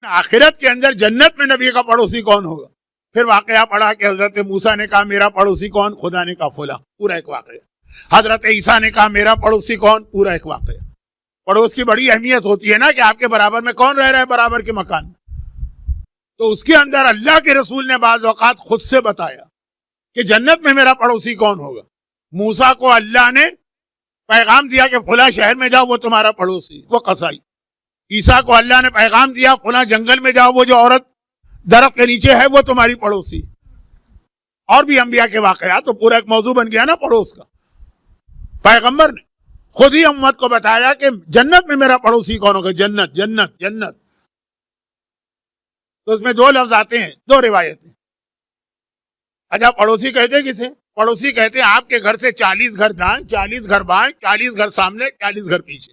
آخرت کے اندر جنت میں نبی کا پڑوسی کون ہوگا؟ پھر واقعہ پڑھا کہ حضرت موسیٰ نے کہا میرا پڑوسی کون؟ خدا نے کہا فلاں، پورا ایک واقعہ۔ حضرت عیسیٰ نے کہا میرا پڑوسی کون؟ پورا ایک واقعہ۔ پڑوس کی بڑی اہمیت ہوتی ہے نا کہ آپ کے برابر میں کون رہ رہا ہے، برابر کے مکان میں۔ تو اس کے اندر اللہ کے رسول نے بعض اوقات خود سے بتایا کہ جنت میں میرا پڑوسی کون ہوگا۔ موسیٰ کو اللہ نے پیغام دیا کہ فلاں شہر میں جاؤ، وہ تمہارا پڑوسی، وہ قصائی۔ عیسیٰ کو اللہ نے پیغام دیا فلاں جنگل میں جاؤ، وہ جو عورت درخت کے نیچے ہے وہ تمہاری پڑوسی۔ اور بھی انبیاء کے واقعات، تو پورا ایک موضوع بن گیا نا پڑوس کا۔ پیغمبر نے خود ہی امت کو بتایا کہ جنت میں میرا پڑوسی کون ہوگا، جنت جنت جنت۔ تو اس میں دو لفظ آتے ہیں، دو روایتیں۔ اچھا پڑوسی کہتے کسے؟ پڑوسی کہتے ہیں آپ کے گھر سے 40 گھر دائیں، 40 گھر بائیں، 40 گھر سامنے، 40 گھر پیچھے۔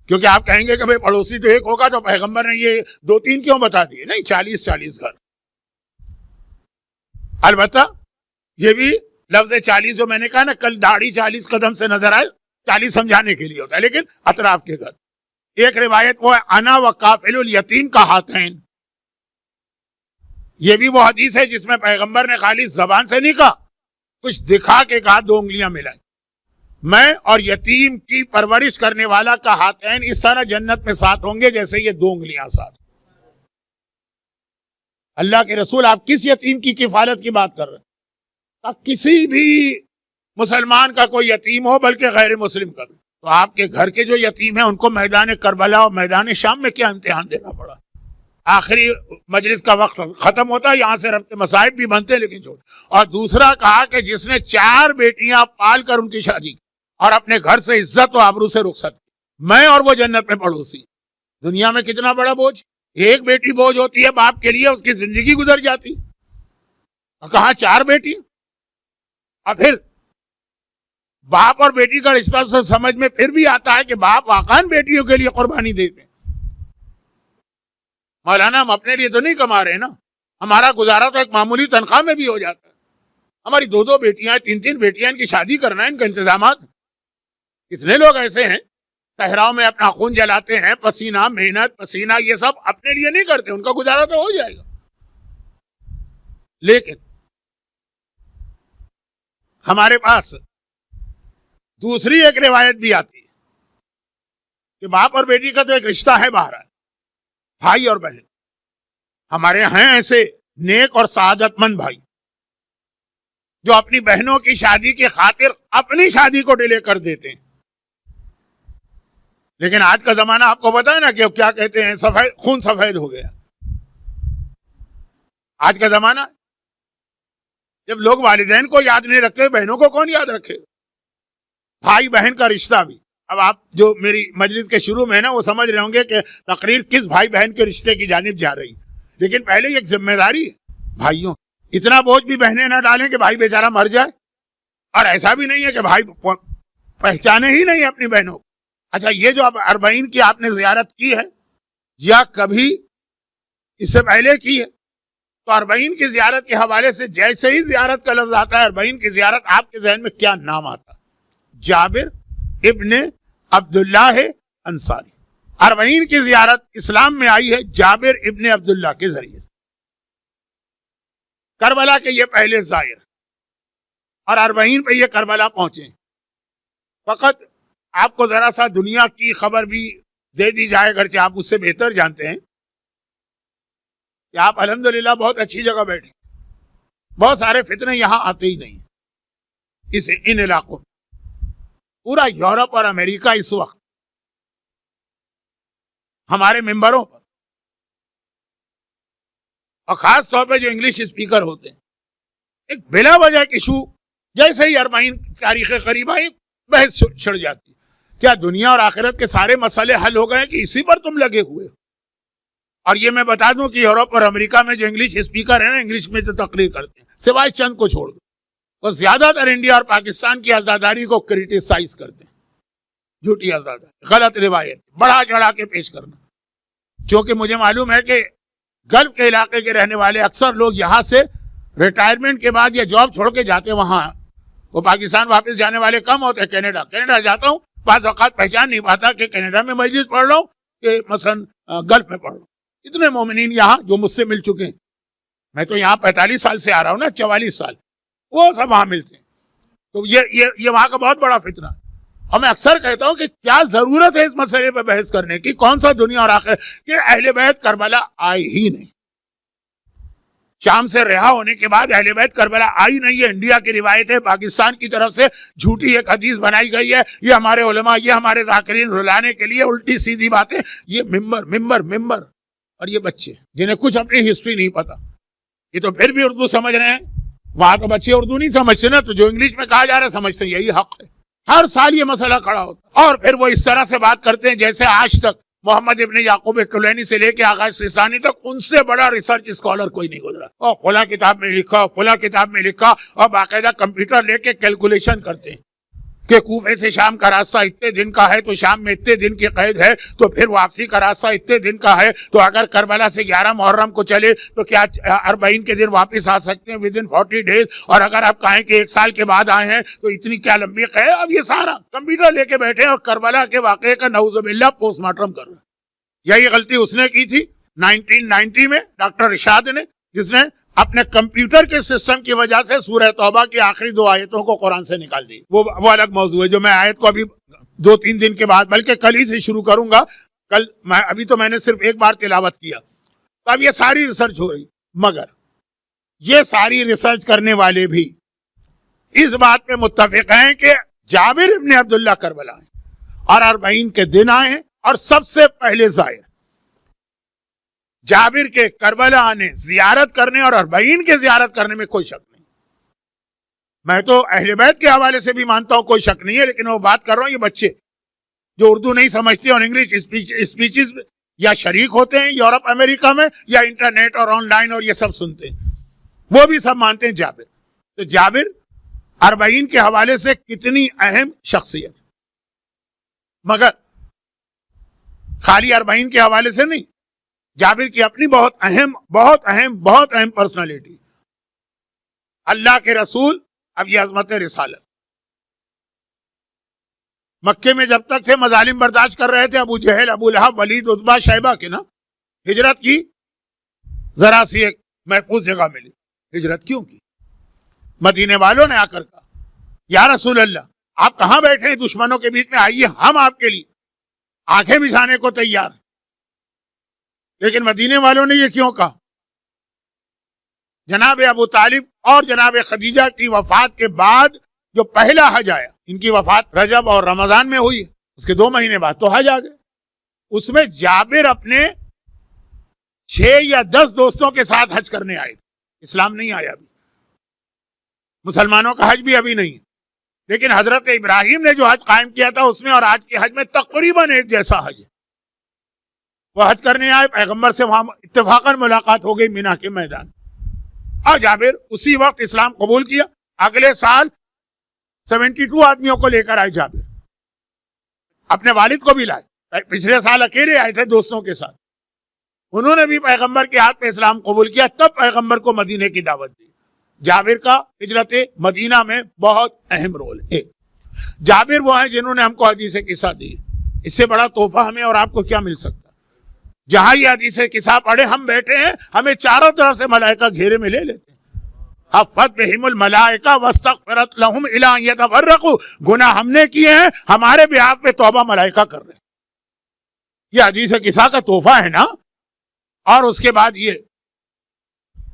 کیونکہ آپ کہیں گے کہ بھئی پڑوسی تو ایک ہوگا، تو پیغمبر نے یہ 2-3 کیوں بتا دیے؟ نہیں، 40 گھر۔ البتہ یہ بھی لفظ 40 جو میں نے کہا نا، کل داڑھی 40 قدم سے نظر آئے، 40 سمجھانے کے لیے ہوتا ہے، لیکن اطراف کے گھر۔ ایک روایت وہ ہے انا وکافل الیتیم کا ہاتین، یہ بھی وہ حدیث ہے جس میں پیغمبر نے خالی زبان سے نہیں کہا، کچھ دکھا کے کہا، 2 انگلیاں ملائی، میں اور یتیم کی پرورش کرنے والا کا ہاتین اس طرح جنت میں ساتھ ہوں گے جیسے یہ 2 انگلیاں ساتھ۔ اللہ کے رسول آپ کس یتیم کی کفالت کی بات کر رہے ہیں؟ کسی بھی مسلمان کا کوئی یتیم ہو، بلکہ غیر مسلم کا بھی۔ تو آپ کے گھر کے جو یتیم ہیں ان کو میدان کربلا اور میدان شام میں کیا امتحان دینا پڑا؟ آخری مجلس کا وقت ختم ہوتا ہے، یہاں سے ربط مصائب بھی بنتے لیکن چھوڑ۔ اور دوسرا کہا کہ جس نے 4 بیٹیاں پال کر ان کی شادی کی اور اپنے گھر سے عزت و آبرو سے رخصت کی، میں اور وہ جنت میں پڑوسی۔ دنیا میں کتنا بڑا بوجھ، ایک بیٹی بوجھ ہوتی ہے باپ کے لیے، اس کی زندگی گزر جاتی، اور کہاں 4 بیٹی۔ اور پھر باپ اور بیٹی کا رشتہ سے سمجھ میں پھر بھی آتا ہے کہ باپ واقعاً بیٹیوں کے لیے قربانی دیتے ہیں۔ مولانا ہم اپنے لیے تو نہیں کما رہے نا، ہمارا گزارا تو ایک معمولی تنخواہ میں بھی ہو جاتا ہے۔ ہماری 2 بیٹیاں، 3 بیٹیاں، ان کی شادی کرنا ہے، ان کا انتظامات۔ کتنے لوگ ایسے ہیں صحراؤں میں اپنا خون جلاتے ہیں، پسینہ، محنت، پسینہ، یہ سب اپنے لیے نہیں کرتے، ان کا گزارا تو ہو جائے گا۔ لیکن ہمارے پاس دوسری ایک روایت بھی آتی ہے کہ باپ اور بیٹی کا تو ایک رشتہ ہے باہر، بھائی اور بہن۔ ہمارے یہاں ہیں ایسے نیک اور سعادت مند بھائی جو اپنی بہنوں کی شادی کی خاطر اپنی شادی کو ڈیلے کر دیتے ہیں۔ لیکن آج کا زمانہ آپ کو پتا ہے نا کہ کیا کہتے ہیں، سفید خون سفید ہو گیا۔ آج کا زمانہ جب لوگ والدین کو یاد نہیں رکھتے، بہنوں کو کون یاد رکھے؟ بھائی بہن کا رشتہ بھی، اب آپ جو میری مجلس کے شروع میں ہے نا وہ سمجھ رہے ہوں گے کہ تقریر کس بھائی بہن کے رشتے کی جانب جا رہی، لیکن پہلے یہ ایک ذمہ داری ہے بھائیوں۔ اتنا بوجھ بھی بہنیں نہ ڈالیں کہ بھائی بیچارہ مر جائے، اور ایسا بھی نہیں ہے کہ بھائی پہچانے ہی نہیں اپنی بہنوں۔ اچھا یہ جو اب 40 کی آپ نے زیارت کی ہے یا کبھی اس سے پہلے کی ہے، تو 40 کی زیارت کے حوالے سے جیسے ہی زیارت کا لفظ آتا ہے، 40 کی زیارت، آپ کے ذہن میں کیا نام آتا؟ جابر ابن عبداللہ انصاری۔ 40 کی زیارت اسلام میں آئی ہے جابر ابن عبداللہ کے ذریعے سے، کربلا کے یہ پہلے زائر، اور 40 پہ یہ کربلا پہنچے۔ فقط آپ کو ذرا سا دنیا کی خبر بھی دے دی جائے، اگرچہ آپ اس سے بہتر جانتے ہیں کہ آپ الحمدللہ بہت اچھی جگہ بیٹھے، بہت سارے فتنے یہاں آتے ہی نہیں ان علاقوں میں۔ پورا یورپ اور امریکہ اس وقت ہمارے ممبروں پر، اور خاص طور پہ جو انگلش اسپیکر ہوتے ہیں، ایک بلا وجہ ایشو جیسے ہی 40 تاریخ قریب آئی بحث چھڑ جاتی۔ کیا دنیا اور آخرت کے سارے مسئلے حل ہو گئے کہ اسی پر تم لگے ہوئے؟ اور یہ میں بتا دوں کہ یورپ اور امریکہ میں جو انگلش اسپیکر ہیں نا، انگلش میں جو تقریر کرتے ہیں، سوائے چند کو چھوڑ دو، وہ زیادہ تر انڈیا اور پاکستان کی آزاداری کو کرٹیسائز کرتے ہیں۔ جھوٹی آزاداری، غلط روایت بڑھا چڑھا کے پیش کرنا، چونکہ مجھے معلوم ہے کہ گلف کے علاقے کے رہنے والے اکثر لوگ یہاں سے ریٹائرمنٹ کے بعد یا جاب چھوڑ کے جاتے وہاں، وہ پاکستان واپس جانے والے کم ہوتے ہیں۔ کینیڈا جاتا ہوں، بعض اوقات پہچان نہیں پاتا کہ کینیڈا میں مجلس پڑھ رہا ہوں کہ مثلا گلف میں پڑھ رہا ہوں، اتنے مومنین یہاں جو مجھ سے مل چکے ہیں، میں تو یہاں 45 سال سے آ رہا ہوں نا، 44 سال، وہ سب وہاں ملتے ہیں. تو یہ وہاں کا بہت بڑا فتنہ. اور میں اکثر کہتا ہوں کہ کیا ضرورت ہے اس مسئلے پہ بحث کرنے کی، کون سا دنیا اور آخرت کہ اہل بیت کربلا آئی ہی نہیں. شام سے رہا ہونے کے بعد اہل بیت کربلا آئی نہیں ہے. انڈیا کی روایت ہے، پاکستان کی طرف سے جھوٹی ایک حدیث بنائی گئی ہے. یہ ہمارے علماء، یہ ہمارے ذاکرین رلانے کے لیے الٹی سیدھی باتیں. یہ ممبر اور یہ بچے جنہیں کچھ اپنی ہسٹری نہیں پتا، یہ تو پھر بھی اردو سمجھ رہے ہیں. وہاں تو بچے اردو نہیں سمجھتے نا، تو جو انگلش میں کہا جا رہا ہے سمجھتے ہیں. یہی حق ہے. ہر سال یہ مسئلہ کھڑا ہوتا اور پھر وہ اس طرح سے بات کرتے ہیں جیسے آج تک محمد ابن یعقوب کلینی سے لے کے آغا سیستانی تک ان سے بڑا ریسرچ اسکالر کوئی نہیں گزرا. اور فلاں کتاب میں لکھا، فلاں کتاب میں لکھا، اور باقاعدہ کمپیوٹر لے کے کیلکولیشن کرتے ہیں کہ کوفے سے شام کا راستہ اتنے دن کا ہے تو شام میں اتنے دن کی قید ہے، تو پھر واپسی کا راستہ اتنے دن کا ہے، تو اگر کربلا سے 11 محرم کو چلے تو کیا 40 کے دن واپس آ سکتے ہیں ود ان 40 days، اور اگر آپ کہیں کہ 1 سال کے بعد آئے ہیں تو اتنی کیا لمبی قید. اب یہ سارا کمپیوٹر لے کے بیٹھے اور کربلا کے واقعے کا نعوذ باللہ پوسٹ مارٹم کر رہے ہیں. یہی غلطی اس نے کی تھی 1990 میں، ڈاکٹر رشاد نے، جس نے اپنے کمپیوٹر کے سسٹم کی وجہ سے سورہ توبہ کی آخری 2 آیتوں کو قرآن سے نکال دی. وہ الگ موضوع ہے جو میں آیت کو ابھی 2-3 دن کے بعد بلکہ کل ہی سے شروع کروں گا. کل ابھی تو میں نے صرف ایک بار تلاوت کیا. تو اب یہ ساری ریسرچ ہو رہی، مگر یہ ساری ریسرچ کرنے والے بھی اس بات پہ متفق ہیں کہ جابر ابن عبداللہ کربلا ہیں اور 40 کے دن آئے ہیں. اور سب سے پہلے ظاہر جابر کے کربلا آنے، زیارت کرنے اور 40 کے زیارت کرنے میں کوئی شک نہیں. میں تو اہل بیت کے حوالے سے بھی مانتا ہوں کوئی شک نہیں ہے، لیکن وہ بات کر رہا ہوں یہ بچے جو اردو نہیں سمجھتے اور انگلش اسپیچز یا شریک ہوتے ہیں یورپ امریکہ میں یا انٹرنیٹ اور آن لائن اور یہ سب سنتے ہیں، وہ بھی سب مانتے ہیں جابر. تو جابر 40 کے حوالے سے کتنی اہم شخصیت، مگر خالی 40 کے حوالے سے نہیں، جابر کی اپنی بہت اہم پرسنالٹی. اللہ کے رسول، اب یہ عظمت رسالت. مکے میں جب تک تھے مظالم برداشت کر رہے تھے، ابو جہل، ابو لہب، ولید، عتبہ، شیبہ کے نا ہجرت کی ذرا سی ایک محفوظ جگہ ملی. ہجرت کیوں کی؟ مدینے والوں نے آ کر کہا یا رسول اللہ آپ کہاں بیٹھے ہیں دشمنوں کے بیچ میں، آئیے ہم آپ کے لیے آنکھیں بچھانے کو تیار. لیکن مدینے والوں نے یہ کیوں کہا؟ جناب ابو طالب اور جناب خدیجہ کی وفات کے بعد جو پہلا حج آیا، ان کی وفات رجب اور رمضان میں ہوئی، اس کے 2 مہینے بعد تو حج آ گئے. اس میں جابر اپنے 6 یا 10 دوستوں کے ساتھ حج کرنے آئے. اسلام نہیں آیا ابھی، مسلمانوں کا حج بھی ابھی نہیں ہے. لیکن حضرت ابراہیم نے جو حج قائم کیا تھا اس میں اور آج کے حج میں تقریباً ایک جیسا حج ہے. وہ حج کرنے آئے، پیغمبر سے وہاں اتفاقاً ملاقات ہو گئی مینا کے میدان. اور جابر اسی وقت اسلام قبول کیا. اگلے سال 72 آدمیوں کو لے کر آئے جابر، اپنے والد کو بھی لائے. پچھلے سال اکیلے آئے تھے دوستوں کے ساتھ. انہوں نے بھی پیغمبر کے ہاتھ پہ اسلام قبول کیا، تب پیغمبر کو مدینے کی دعوت دی. جابر کا ہجرت مدینہ میں بہت اہم رول ہے. جابر وہ ہیں جنہوں نے ہم کو حدیث قصہ دی. اس سے بڑا تحفہ ہمیں اور آپ کو کیا مل سکتا؟ جہاں یہ حدیث قصہ پڑھے ہم بیٹھے ہیں، ہمیں چاروں طرف سے ملائکہ گھیرے میں لے لیتے ہیں. حفت بہم الملائکہ واستغفرت لہم الی ان یتفرقوا، گناہ ہم نے کیے ہیں، ہمارے بیاف پہ توبہ ملائکہ کر رہے ہیں. یہ حدیث قصہ کا تحفہ ہے نا. اور اس کے بعد یہ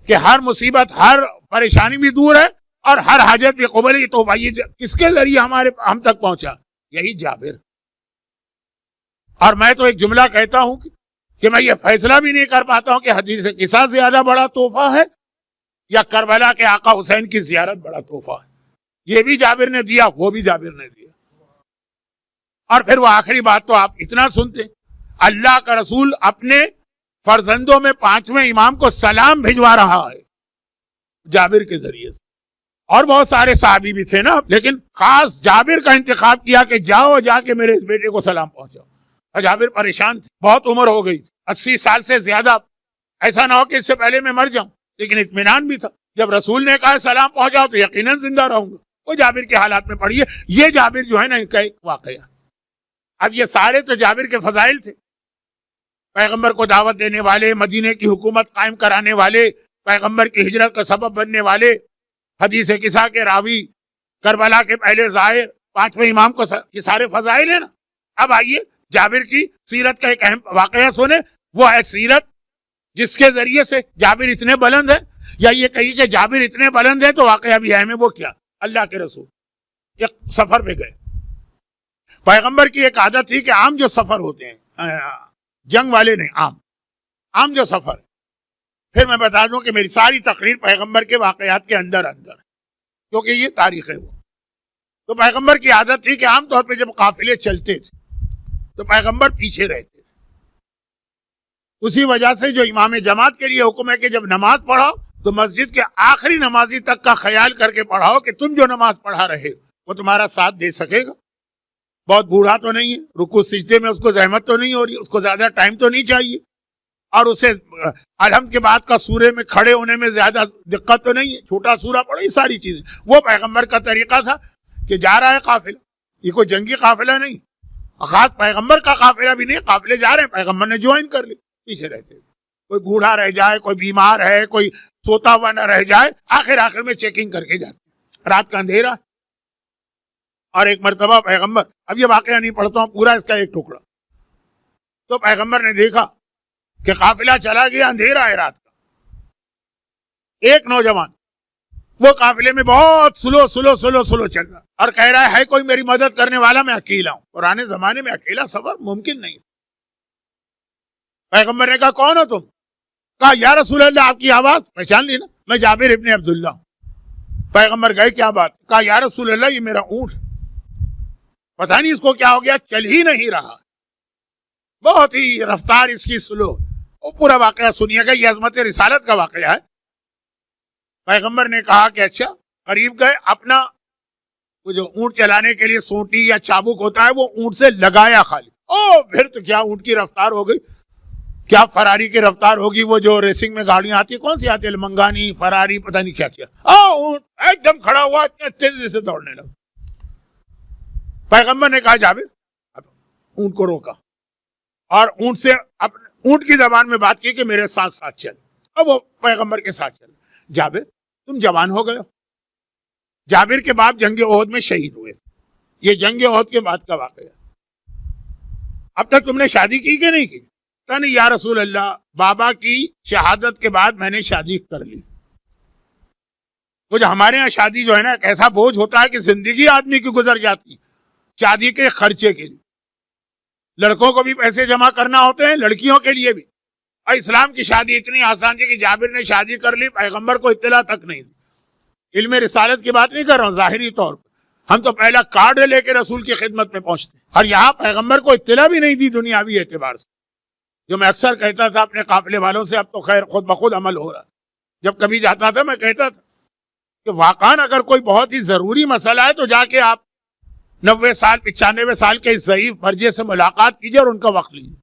کہ ہر مصیبت، ہر پریشانی بھی دور ہے اور ہر حاجت بھی قبول ہے. تو یہ کس کے ذریعے ہم تک پہنچا؟ یہی جابر. اور میں تو ایک جملہ کہتا ہوں کہ میں یہ فیصلہ بھی نہیں کر پاتا ہوں کہ حدیث قصہ زیادہ بڑا تحفہ ہے یا کربلا کے آقا حسین کی زیارت بڑا تحفہ ہے. یہ بھی جابر نے دیا، وہ بھی جابر نے دیا. اور پھر وہ آخری بات تو آپ اتنا سنتے، اللہ کا رسول اپنے فرزندوں میں 5ویں امام کو سلام بھجوا رہا ہے جابر کے ذریعے سے. اور بہت سارے صحابی بھی تھے نا، لیکن خاص جابر کا انتخاب کیا کہ جاؤ جا کے میرے اس بیٹے کو سلام پہنچاؤ. اور جابر پریشان تھے، بہت عمر ہو گئی تھی، 80 سال سے زیادہ. ایسا نہ ہو کہ اس سے پہلے میں مر جاؤں، لیکن اطمینان بھی تھا. جب رسول نے کہا سلام پہنچاؤ تو یقیناً زندہ رہوں گا. وہ جابر کے حالات میں پڑھیے. یہ جابر جو ہے نا ان کا ایک واقعہ. اب یہ سارے تو جابر کے فضائل تھے. پیغمبر کو دعوت دینے والے، مدینے کی حکومت قائم کرانے والے، پیغمبر کی ہجرت کا سبب بننے والے، حدیث قصہ کے راوی، کربلا کے پہلے ظاہر، پانچویں امام کو یہ سارے فضائل ہیں نا. اب آئیے جابر کی سیرت کا ایک اہم واقعہ سنیں. وہ ہے سیرت جس کے ذریعے سے جابر اتنے بلند ہیں، یا یہ کہیے کہ جابر اتنے بلند ہیں تو واقعہ بھی اہم ہے. وہ کیا؟ اللہ کے رسول ایک سفر پہ گئے. پیغمبر کی ایک عادت تھی کہ عام جو سفر ہوتے ہیں، جنگ والے نہیں، عام جو سفر. پھر میں بتا دوں کہ میری ساری تقریر پیغمبر کے واقعات کے اندر کیونکہ یہ تاریخ ہے. وہ تو پیغمبر کی عادت تھی کہ عام طور پہ جب قافلے چلتے تھے تو پیغمبر پیچھے رہتے تھے. اسی وجہ سے جو امام جماعت کے لیے حکم ہے کہ جب نماز پڑھاؤ تو مسجد کے آخری نمازی تک کا خیال کر کے پڑھاؤ کہ تم جو نماز پڑھا رہے وہ تمہارا ساتھ دے سکے گا. بہت بوڑھا تو نہیں ہے، رکوع سجدے میں اس کو زحمت تو نہیں ہو رہی، اس کو زیادہ ٹائم تو نہیں چاہیے، اور اسے الحمد کے بعد کا سورے میں کھڑے ہونے میں زیادہ دقت تو نہیں ہے، چھوٹا سورہ پڑھو. یہ ساری چیزیں وہ پیغمبر کا طریقہ تھا کہ جا رہا ہے قافلہ، یہ کوئی جنگی قافلہ نہیں، خاص پیغمبر کا قافلہ بھی نہیں، قافلے جا رہے ہیں، پیغمبر نے جوائن کر لی. پیچھے رہتے، کوئی بوڑھا رہ جائے، کوئی بیمار ہے، کوئی سوتا ہوا نہ رہ جائے، آخر میں چیکنگ کر کے جاتے. رات کا اندھیرا. اور ایک مرتبہ پیغمبر، اب یہ واقعہ نہیں پڑھتا ہوں پورا، اس کا ایک ٹکڑا. تو پیغمبر نے دیکھا کہ قافلہ چلا گیا، اندھیرا ہے رات کا. ایک نوجوان وہ قافلے میں بہت سلو چل رہا اور کہہ رہا ہے کوئی میری مدد کرنے والا، میں اکیلا ہوں. پرانے زمانے میں اکیلا سفر ممکن نہیں. پیغمبر نے کہا کون ہو تم؟ کہا یا رسول اللہ، آپ کی آواز پہچان لی نا، میں جابر ابن عبداللہ ہوں. پیغمبر گئے کیا بات؟ کہا یا رسول اللہ یہ میرا اونٹ ہے، پتہ نہیں اس کو کیا ہو گیا، چل ہی نہیں رہا، بہت ہی رفتار اس کی سلو. وہ پورا واقعہ سنیے گا، یہ عظمت رسالت کا واقعہ ہے. پیغمبر نے کہا کہ اچھا. قریب گئے، اپنا وہ جو اونٹ چلانے کے لیے سونٹی یا چابک ہوتا ہے وہ اونٹ سے لگایا خالی. پھر تو کیا اونٹ کی رفتار ہو گئی، کیا فراری کی رفتار ہوگی. وہ جو ریسنگ میں گاڑیاں آتی ہیں، کون سی آتی ہے، منگانی، فراری، پتہ نہیں کیا کیا. اونٹ ایک دم کھڑا ہوا، اتنے تیزی سے دوڑنے لگا. پیغمبر نے کہا جابر، اونٹ کو روکا اور اونٹ سے اونٹ کی زبان میں بات کی کہ میرے ساتھ ساتھ چل. اب وہ پیغمبر کے ساتھ چل. جابر تم جوان ہو گئے ہو. جابر کے باپ جنگ احد میں شہید ہوئے. یہ جنگ احد کے بعد کا واقعہ. اب تک تم نے شادی کی کہ نہیں کی؟ کہا نہیں یا رسول اللہ، بابا کی شہادت کے بعد میں نے شادی کر لی. وہ جو ہمارے ہاں شادی جو ہے نا ایک ایسا بوجھ ہوتا ہے کہ زندگی آدمی کی گزر جاتی شادی کے خرچے کے لیے. لڑکوں کو بھی پیسے جمع کرنا ہوتے ہیں، لڑکیوں کے لیے بھی. اور اسلام کی شادی اتنی آسان تھی کہ جابر نے شادی کر لی، پیغمبر کو اطلاع تک نہیں دی. علم رسالت کی بات نہیں کر رہا ہوں، ظاہری طور پر ہم تو پہلا کارڈ لے کے رسول کی خدمت میں پہنچتے ہیں، اور یہاں پیغمبر کو اطلاع بھی نہیں دی دنیاوی اعتبار سے. جو میں اکثر کہتا تھا اپنے قافلے والوں سے، اب تو خیر خود بخود عمل ہو رہا. جب کبھی جاتا تھا میں کہتا تھا کہ واقعاً اگر کوئی بہت ہی ضروری مسئلہ ہے تو جا کے آپ 90 سال 95 سال کے اس ضعیف مرجع سے ملاقات کیجیے اور ان کا وقت لیجیے.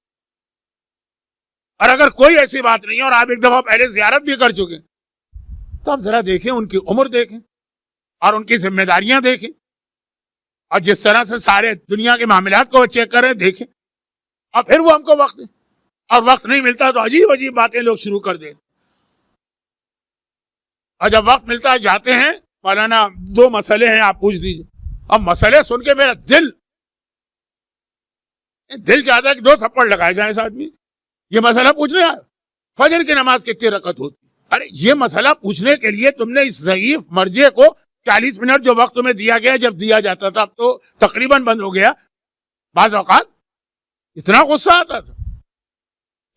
اور اگر کوئی ایسی بات نہیں ہے اور آپ ایک دفعہ پہلے زیارت بھی کر چکے تو آپ ذرا دیکھیں، ان کی عمر دیکھیں اور ان کی ذمہ داریاں دیکھیں، اور جس طرح سے سارے دنیا کے معاملات کو چیک کریں دیکھیں، اور پھر وہ ہم کو وقت دیں. اور وقت نہیں ملتا تو عجیب عجیب باتیں لوگ شروع کر دیں. اور جب وقت ملتا ہے جاتے ہیں، مولانا 2 مسئلے ہیں آپ پوچھ دیجیے. اب مسئلے سن کے میرا دل چاہتا ہے کہ 2 تھپڑ لگائے جائیں اس آدمی. یہ مسئلہ پوچھنے آیا فجر کی نماز کتنی رکعت ہوتی؟ ارے یہ مسئلہ پوچھنے کے لیے تم نے اس ضعیف مرجع کو 40 منٹ جو وقت تمہیں دیا گیا، جب دیا جاتا تھا اب تو تقریباً بند ہو گیا، بعض اوقات اتنا غصہ آتا تھا.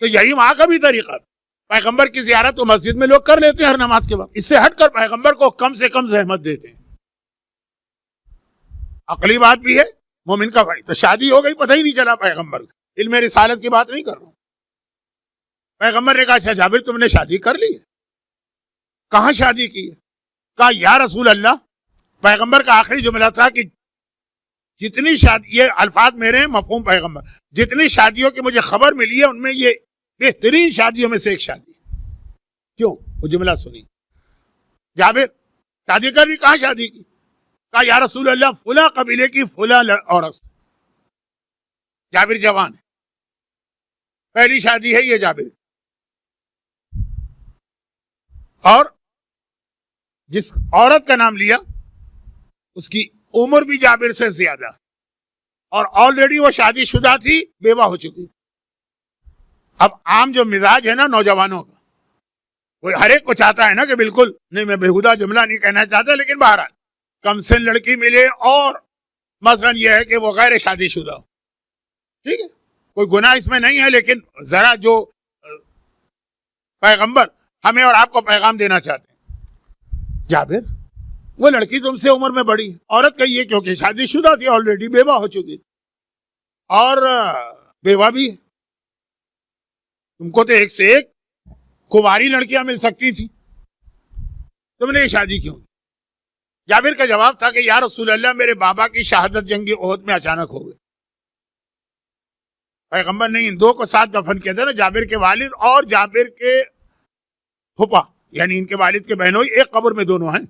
تو یہی وہاں کا بھی طریقہ تھا. پیغمبر کی زیارت تو مسجد میں لوگ کر لیتے ہیں ہر نماز کے وقت، اس سے ہٹ کر پیغمبر کو کم سے کم زحمت دیتے ہیں. عقلی بات بھی ہے، مومن کا بھائی. تو شادی ہو گئی، پتہ ہی نہیں چلا پیغمبر. علم رسالت کی بات نہیں کر رہا ہوں. پیغمبر نے کہا اچھا جابر تم نے شادی کر لی ہے؟ کہاں شادی کی ہے؟ کہا یا رسول اللہ. پیغمبر کا آخری جملہ تھا کہ جتنی شادی، یہ الفاظ میرے ہیں مفہوم پیغمبر، جتنی شادیوں کی مجھے خبر ملی ہے ان میں یہ بہترین شادیوں میں سے ایک شادی. کیوں؟ وہ جملہ سنی. جابر شادی کر لی، کہاں شادی کی؟ کہا یا رسول اللہ فلاں قبیلے کی فلاں عورت. جابر جوان ہے، پہلی شادی ہے یہ جابر، اور جس عورت کا نام لیا اس کی عمر بھی جابر سے زیادہ، اور آلریڈی وہ شادی شدہ تھی، بیوہ ہو چکی۔ اب عام جو مزاج ہے نا نوجوانوں کا، وہ ہر ایک کو چاہتا ہے نا کہ بالکل نہیں، میں بےہودہ جملہ نہیں کہنا چاہتا، لیکن بہرحال کم سن لڑکی ملے، اور مثلا یہ ہے کہ وہ غیر شادی شدہ ہو، ٹھیک ہے، کوئی گناہ اس میں نہیں ہے، لیکن ذرا جو پیغمبر ہمیں اور آپ کو پیغام دینا چاہتے ہیں، جابر وہ لڑکی تم سے عمر میں بڑی، عورت کہیے کیونکہ شادی شدہ تھی، آلریڈی بیوہ ہو چکی، اور بیوہ بھی ہے، تم کو تو ایک سے ایک کنواری لڑکیاں مل سکتی تھی، تم نے یہ شادی کیوں؟ جابر کا جواب تھا کہ یا رسول اللہ، میرے بابا کی شہادت جنگ احد میں اچانک ہو گئی، پیغمبر نے ان دو کو ساتھ دفن کیا تھا نا، جابر کے والد اور جابر کے پھپھا، یعنی ان کے والد کے بہنوئی ایک قبر میں دونوں ہیں،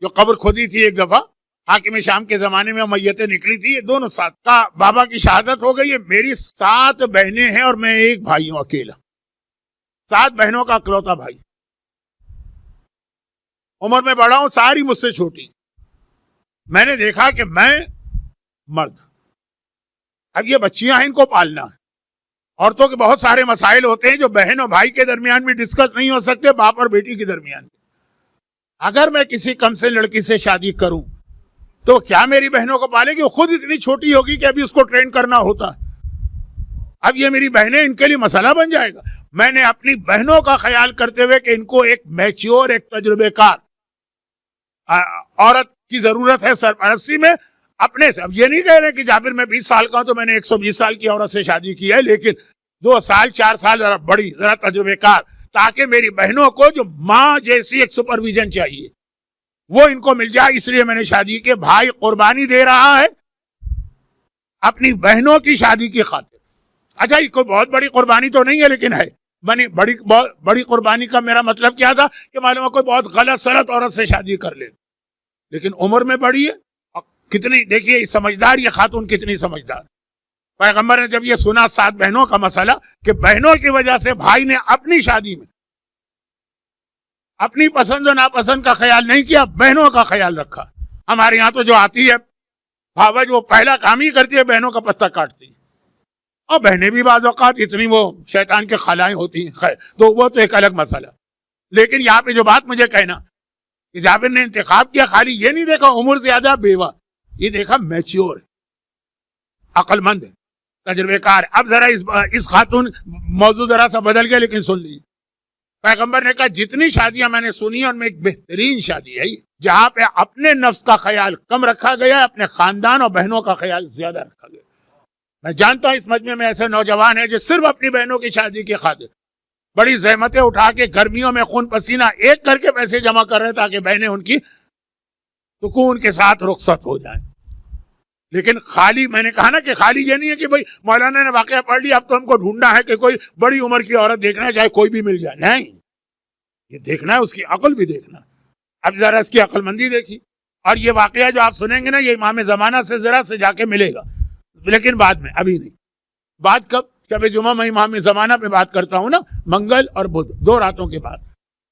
جو قبر کھودی تھی ایک دفعہ حاکم شام کے زمانے میں میتیں نکلی تھی، یہ دونوں ساتھ کا بابا کی شہادت ہو گئی ہے، میری 7 بہنیں ہیں اور میں ایک بھائی ہوں اکیلا، 7 بہنوں کا اکلوتا بھائی، عمر میں بڑا ہوں، ساری مجھ سے چھوٹی، میں نے دیکھا کہ میں مرد، اب یہ بچیاں ہیں، ان کو پالنا ہے، عورتوں کے بہت سارے مسائل ہوتے ہیں جو بہن اور بھائی کے درمیان بھی ڈسکس نہیں ہو سکتے، باپ اور بیٹی کے درمیان، اگر میں کسی کم سے لڑکی سے شادی کروں تو کیا میری بہنوں کو پالے گی؟ وہ خود اتنی چھوٹی ہوگی کہ ابھی اس کو ٹرین کرنا ہوتا ہے، اب یہ میری بہنیں ان کے لیے مسئلہ بن جائے گا۔ میں نے اپنی بہنوں کا خیال کرتے ہوئے کہ ان کو ایک میچور، ایک تجربے کار عورت کی ضرورت ہے سرپرستی میں، اپنے سے، اب یہ نہیں کہہ رہے کہ جابر میں 20 سال کا ہوں تو میں نے 120 سال کی عورت سے شادی کی ہے، لیکن 2 سال 4 سال ذرا بڑی، ذرا تجربے کار، تاکہ میری بہنوں کو جو ماں جیسی ایک سپرویژن چاہیے وہ ان کو مل جائے، اس لیے میں نے شادی کی۔ بھائی قربانی دے رہا ہے اپنی بہنوں کی شادی کی خاطر، اچھا یہ کوئی بہت بڑی قربانی تو نہیں ہے، لیکن ہے بڑی قربانی کا میرا مطلب کیا تھا کہ معلوم ہے کوئی بہت غلط سلط عورت سے شادی کر لے، لیکن عمر میں بڑی ہے، کتنی دیکھیے سمجھدار، یہ خاتون کتنی سمجھدار۔ پیغمبر نے جب یہ سنا 7 بہنوں کا مسئلہ کہ بہنوں کی وجہ سے بھائی نے اپنی شادی میں اپنی پسند و ناپسند کا خیال نہیں کیا، بہنوں کا خیال رکھا۔ ہمارے یہاں تو جو آتی ہے بھاوج، وہ پہلا کام ہی کرتی ہے بہنوں کا پتہ کاٹتی ہے، اور بہنیں بھی بعض اوقات اتنی وہ شیطان کے خلائیں ہوتی ہیں، خیر تو وہ تو ایک الگ مسئلہ، لیکن یہاں پہ جو بات مجھے کہنا کہ جابر نے انتخاب کیا، خالی یہ نہیں دیکھا عمر زیادہ بیوہ، یہ دیکھا میچور ہے، عقل مند ہے، تجربے کار۔ اب ذرا اس خاتون موضوع ذرا سا بدل گیا، لیکن سن لیجیے، پیغمبر نے کہا جتنی شادیاں میں نے سنی ہیں ان میں ایک بہترین شادی ہے جہاں پہ اپنے نفس کا خیال کم رکھا گیا، اپنے خاندان اور بہنوں کا خیال زیادہ رکھا گیا۔ میں جانتا ہوں اس مجمع میں ایسے نوجوان ہیں جو صرف اپنی بہنوں کی شادی کی خاطر بڑی زحمتیں اٹھا کے گرمیوں میں خون پسینہ ایک کر کے پیسے جمع کر رہے تاکہ بہنیں ان کی سکون کے ساتھ رخصت ہو جائیں، لیکن خالی، میں نے کہا نا کہ خالی یہ نہیں ہے کہ بھئی مولانا نے واقعہ پڑھ لیا اب تو ہم کو ڈھونڈنا ہے کہ کوئی بڑی عمر کی عورت دیکھنا ہے چاہے کوئی بھی مل جائے، نہیں، یہ دیکھنا ہے اس کی عقل بھی دیکھنا۔ اب ذرا اس کی عقل مندی دیکھی، اور یہ واقعہ جو آپ سنیں گے نا یہ امام زمانہ سے ذرا سے جا کے ملے گا، لیکن بعد میں، ابھی نہیں، بعد کب؟ شب جمعہ میں امام زمانہ پہ بات کرتا ہوں نا، منگل اور بدھ 2 راتوں کے بعد،